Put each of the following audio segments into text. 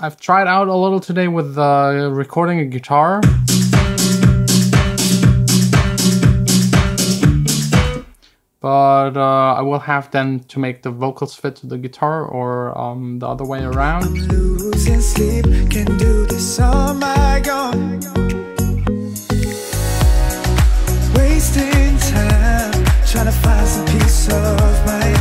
I've tried out a little today with recording a guitar. But I will have then to make the vocals fit to the guitar or the other way around. I'm losing sleep, can do this on my own. Wasting time, trying to find some peace of mind.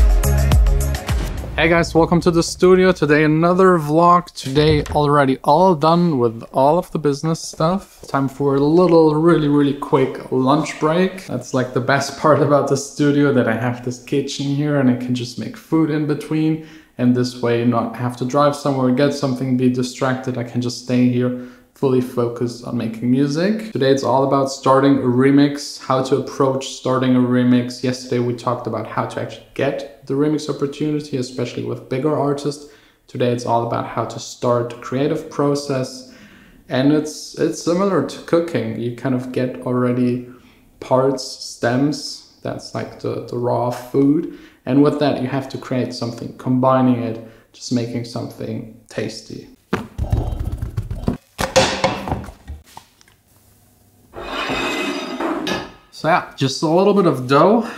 Hey guys, welcome to the studio. Today another vlog. Today already all done with all of the business stuff. Time for a little really quick lunch break. That's like the best part about the studio, that I have this kitchen here and I can just make food in between. And this way not have to drive somewhere, get something, be distracted. I can just stay here, fully focused on making music. Today it's all about starting a remix, how to approach starting a remix. Yesterday we talked about how to actually get the remix opportunity, especially with bigger artists. Today it's all about how to start the creative process. And it's similar to cooking. You kind of get already parts, stems, that's like the raw food. And with that you have to create something, combining it, just making something tasty. So yeah, just a little bit of dough,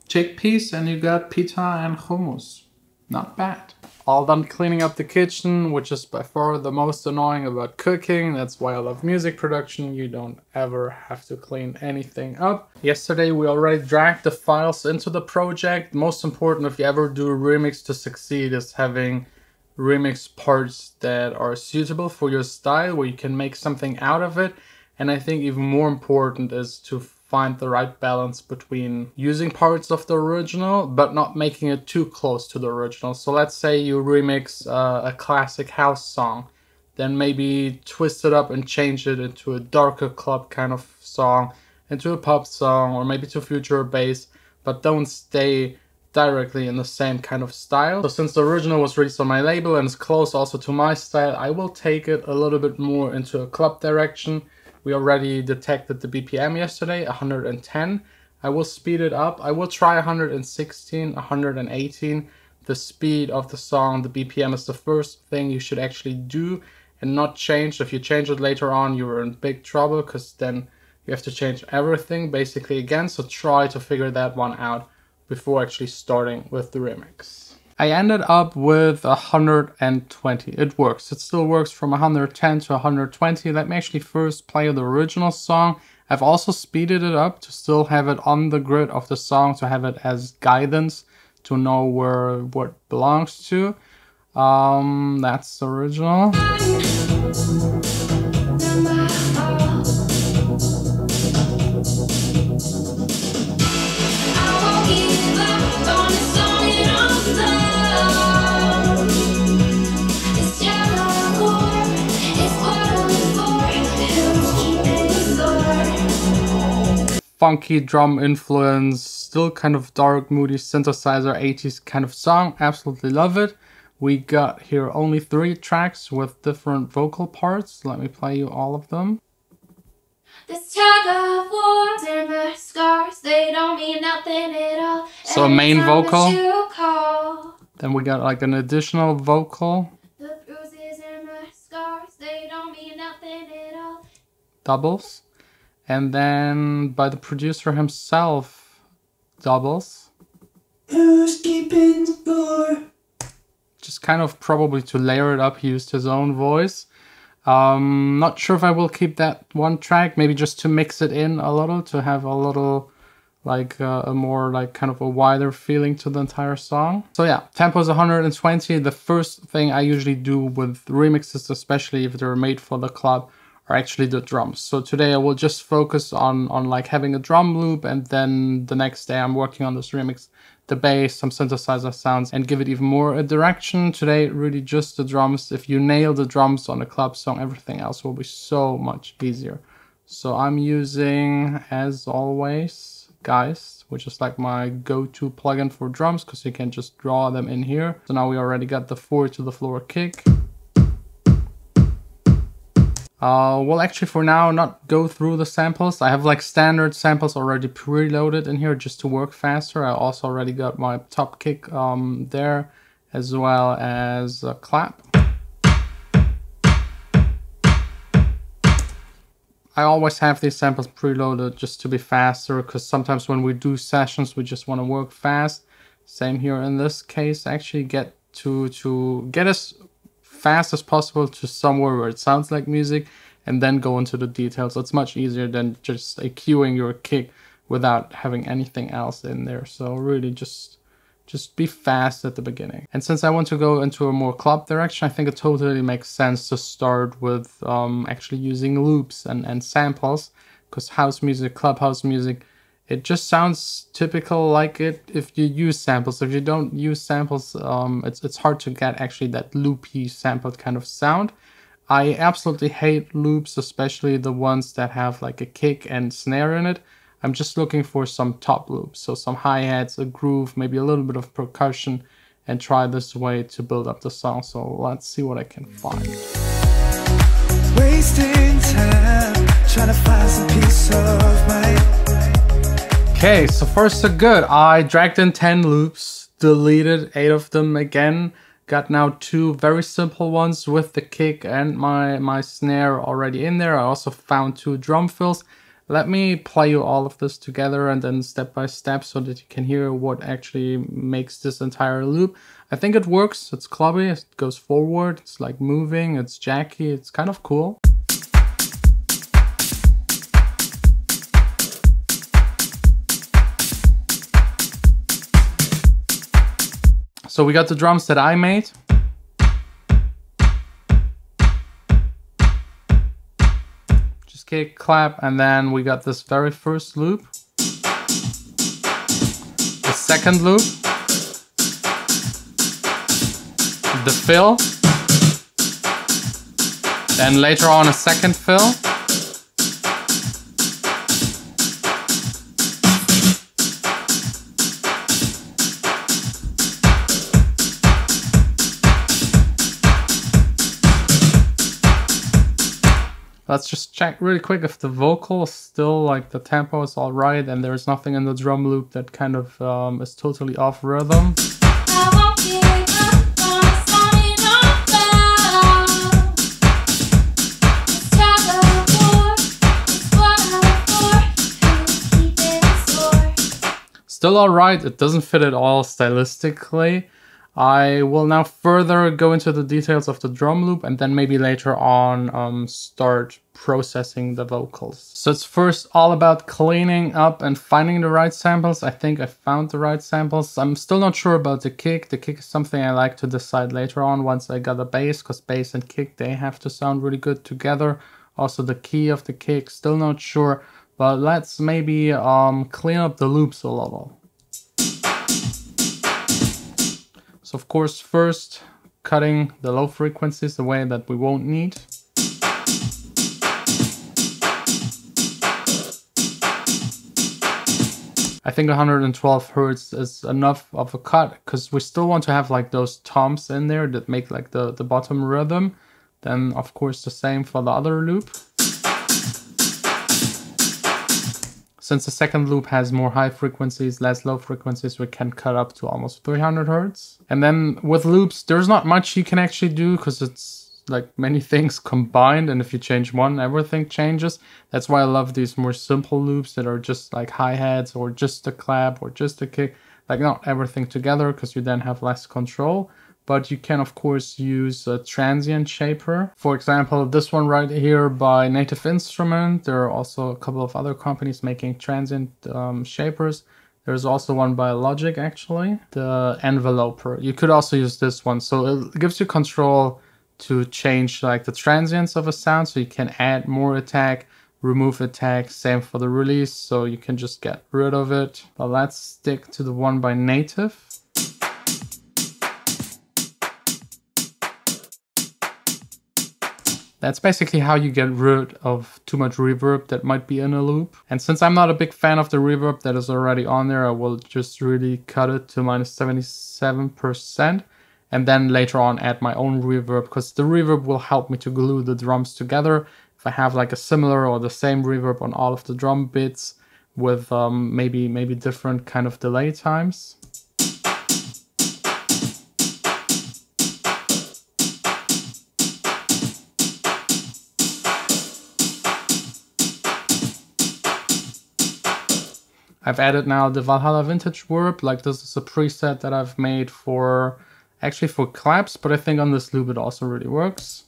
chickpeas, and you got pita and hummus. Not bad. All done cleaning up the kitchen, which is by far the most annoying about cooking. That's why I love music production. You don't ever have to clean anything up. Yesterday we already dragged the files into the project. Most important if you ever do a remix to succeed is having remix parts that are suitable for your style, where you can make something out of it. And I think even more important is to find the right balance between using parts of the original but not making it too close to the original. So let's say you remix a classic house song, then maybe twist it up and change it into a darker club kind of song, into a pop song, or maybe to future bass, but don't stay directly in the same kind of style. So since the original was released on my label and is close also to my style, I will take it a little bit more into a club direction. We already detected the BPM yesterday, 110. I will speed it up. I will try 116, 118. The speed of the song, the BPM is the first thing you should actually do and not change. If you change it later on, you're in big trouble, because then you have to change everything basically again. So try to figure that one out before actually starting with the remix. I ended up with 120. It works. It still works from 110 to 120. Let me actually first play the original song. I've also speeded it up to still have it on the grid of the song, to have it as guidance to know where what belongs to. That's the original. Funky drum influence, still kind of dark, moody synthesizer, 80s kind of song. Absolutely love it. We got here only 3 tracks with different vocal parts. Let me play you all of them. This tug of wars and the scars, they don't mean nothing at all. So a main vocal. Then we got like an additional vocal. The bruises and the scars, they don't mean nothing at all. Doubles. And then by the producer himself, doubles. Who's keeping score? Just kind of probably to layer it up, he used his own voice. Not sure if I will keep that one track, maybe just to mix it in a little, to have a little like a more like kind of a wider feeling to the entire song. So yeah, tempo is 120. The first thing I usually do with remixes, especially if they're made for the club, are actually the drums. So today I will just focus on like having a drum loop, and then the next day I'm working on this remix, the bass, some synthesizer sounds, and give it even more a direction. Today really just the drums. If you nail the drums on a club song, everything else will be so much easier. So I'm using, as always, Geist, which is like my go-to plugin for drums, because you can just draw them in here. So now we already got the 4 to the floor kick. Well, actually for now, not go through the samples. I have like standard samples already preloaded in here just to work faster. I also already got my top kick there, as well as a clap. I always have these samples preloaded just to be faster, because sometimes when we do sessions we just want to work fast. Same here in this case, actually get to get as fast as possible to somewhere where it sounds like music and then go into the details. It's much easier than just EQing your kick without having anything else in there. So really just be fast at the beginning. And since I want to go into a more club direction, I think it totally makes sense to start with actually using loops and samples, because house music, clubhouse music, it just sounds typical like it if you use samples. If you don't use samples, it's hard to get actually that loopy sampled kind of sound. I absolutely hate loops, especially the ones that have like a kick and snare in it. I'm just looking for some top loops, so some hi-hats, a groove, maybe a little bit of percussion, and try this way to build up the song. So let's see what I can find. Wasting time, trying to find some peace of mind. Okay, so first so good. I dragged in 10 loops, deleted 8 of them again. Got now 2 very simple ones with the kick and my snare already in there. I also found 2 drum fills. Let me play you all of this together and then step by step so that you can hear what actually makes this entire loop. I think it works. It's clubby, it goes forward, it's like moving, it's jacky, it's kind of cool. So we got the drums that I made. Kick, clap, and then we got this very first loop, the second loop, the fill, then later on a second fill, let's just check really quick if the vocal is still like the tempo is all right and there's nothing in the drum loop that kind of is totally off rhythm. Still all right, it doesn't fit at all stylistically. I will now further go into the details of the drum loop and then maybe later on start processing the vocals. So it's first all about cleaning up and finding the right samples. I think I found the right samples. I'm still not sure about the kick. The kick is something I like to decide later on once I got a bass, because bass and kick, they have to sound really good together. Also the key of the kick, still not sure, but let's maybe clean up the loops a little. So of course, first cutting the low frequencies away that we won't need. I think 112 Hertz is enough of a cut, because we still want to have like those toms in there that make like the bottom rhythm. Then of course the same for the other loop. Since the second loop has more high frequencies, less low frequencies, we can cut up to almost 300 Hertz. And then with loops, there's not much you can actually do, because it's like many things combined, and if you change one, everything changes. That's why I love these more simple loops that are just like hi-hats or just a clap or just a kick. Like not everything together, because you then have less control. But you can of course use a transient shaper. For example, this one right here by Native Instrument. There are also a couple of other companies making transient shapers. There's also one by Logic actually, the Enveloper. You could also use this one. So it gives you control to change like the transients of a sound. So you can add more attack, remove attack, same for the release. So you can just get rid of it. But let's stick to the one by Native. That's basically how you get rid of too much reverb that might be in a loop. And since I'm not a big fan of the reverb that is already on there, I will just really cut it to minus 77%. And then later on add my own reverb, because the reverb will help me to glue the drums together. If I have like a similar or the same reverb on all of the drum bits with maybe different kind of delay times. I've added now the Valhalla Vintage Warp. Like, this is a preset that I've made for, actually for claps, but I think on this loop it also really works.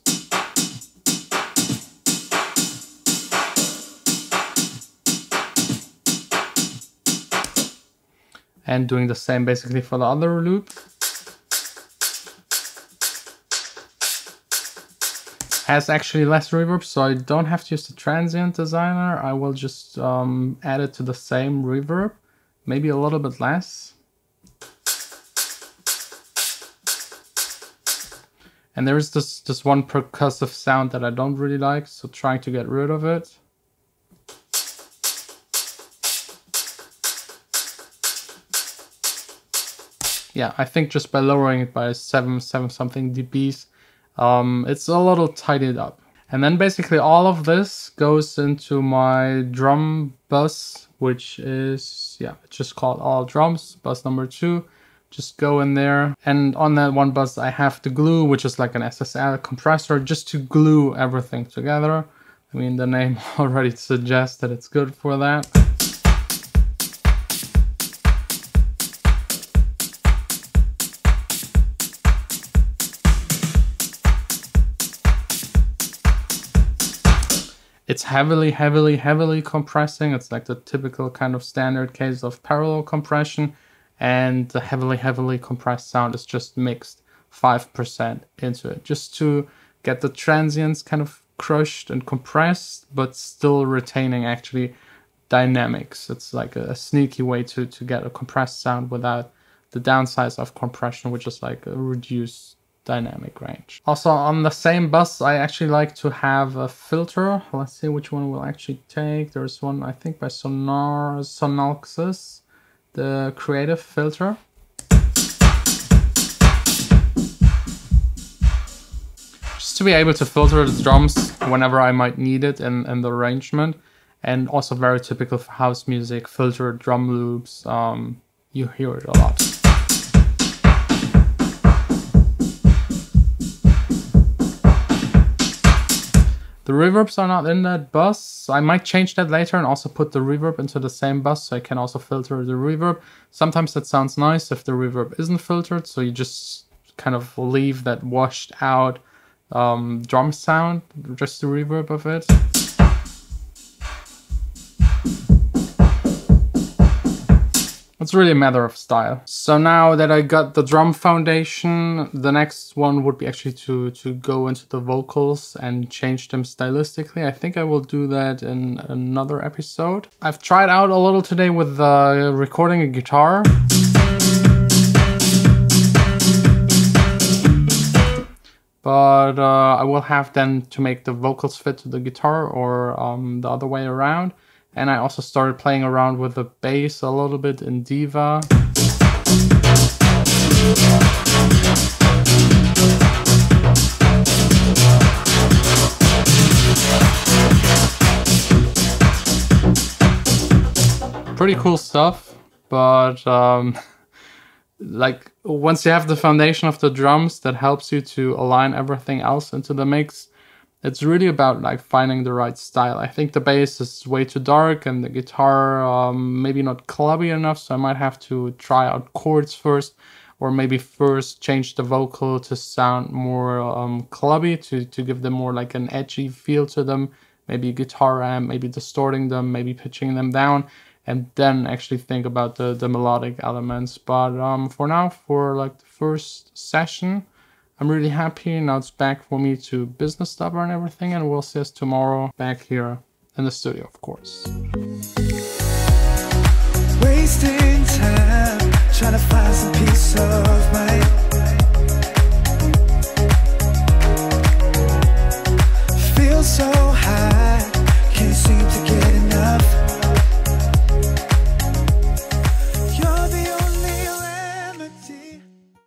And doing the same basically for the other loop. Has actually less reverb, so I don't have to use the transient designer. I will just add it to the same reverb, maybe a little bit less. And there is this one percussive sound that I don't really like, so trying to get rid of it. Yeah, I think just by lowering it by 7 something dBs, it's a little tidied up. And then basically all of this goes into my drum bus, which is, yeah, it's just called all drums, bus number 2. Just go in there. And on that one bus, I have the glue, which is like an SSL compressor, just to glue everything together. I mean, the name already suggests that it's good for that. It's heavily compressing. It's like the typical kind of standard case of parallel compression. And the heavily compressed sound is just mixed 5% into it, just to get the transients kind of crushed and compressed, but still retaining actually dynamics. It's like a sneaky way to get a compressed sound without the downsides of compression, which is like a reduced dynamic range. Also on the same bus, I actually like to have a filter. Let's see which one we'll actually take. There's one, I think, by Sonalxis, the creative filter. Just to be able to filter the drums whenever I might need it in the arrangement. And also very typical for house music, filtered drum loops. You hear it a lot. The reverbs are not in that bus. I might change that later and also put the reverb into the same bus, so I can also filter the reverb. Sometimes that sounds nice if the reverb isn't filtered, so you just kind of leave that washed out drum sound, just the reverb of it. It's really a matter of style. So now that I got the drum foundation, the next one would be actually to go into the vocals and change them stylistically. I think I will do that in another episode. I've tried out a little today with recording a guitar. But I will have then to make the vocals fit to the guitar, or the other way around. And I also started playing around with the bass a little bit in Diva. Pretty cool stuff, but like once you have the foundation of the drums that helps you to align everything else into the mix, it's really about like finding the right style. I think the bass is way too dark and the guitar maybe not clubby enough, so I might have to try out chords first, or maybe first change the vocal to sound more clubby, to give them more like an edgy feel to them, maybe a guitar amp, maybe distorting them, maybe pitching them down, and then actually think about the melodic elements. But for now, for like the first session, I'm really happy. Now it's back for me to business stuff and everything, and we'll see us tomorrow back here in the studio, of course. Wasting time, trying to find some peace of mind. Feel so